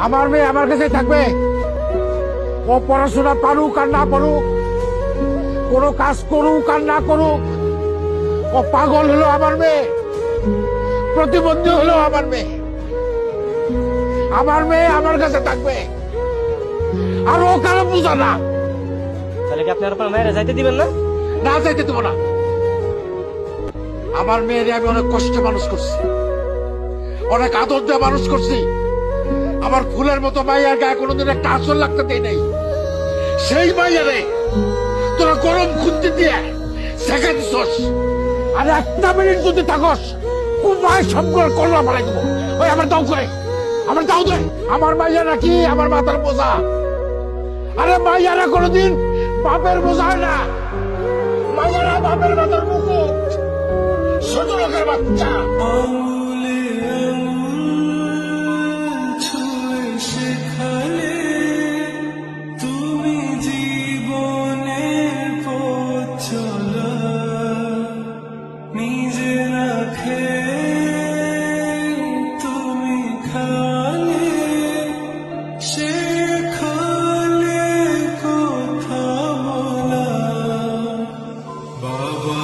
আমার মেয়ে আমার কাছে থাকবে। ও পড়াশোনা পারুক আর না পারুক, কোনো কাজ করুক আর না করুক, ও পাগল হলো আমার মেয়ে, প্রতিবন্ধী হলো আমার মেয়ে। আমার মেয়ে আমার কাছে থাকবে, আর ও কারো বুঝা না। তাহলে কি আপনি আপনার মেয়েরা যাইতে দিবেন না? না, যাইতে দেবো না। আমার মেয়েরে আমি অনেক কষ্টে মানুষ করছি, অনেক আদর দিয়ে মানুষ করছি। আমার ফুলের মতো মাইয়ার গায়ে কোনোদিন একটা আসল লাগতে দেয় নাই। সেই মাইয়ারে তোরা গরম খুঁজতে দিয়ে শেখা দিছস। আর একটা মিনিট যদি থাকস, কুমায় সবগুলো করলা ফেলাই দেবো। ওই আমার দাও করে, আমার দাও দে। আমার মাইয়া নাকি আমার মাথার বোঝা? আরে মাইয়ারা কোনোদিন বাপের বোঝা হয় না। মাইয়ারা বাপের মাথার মুকুট, ছোট লোকের বাচ্চা। বাবা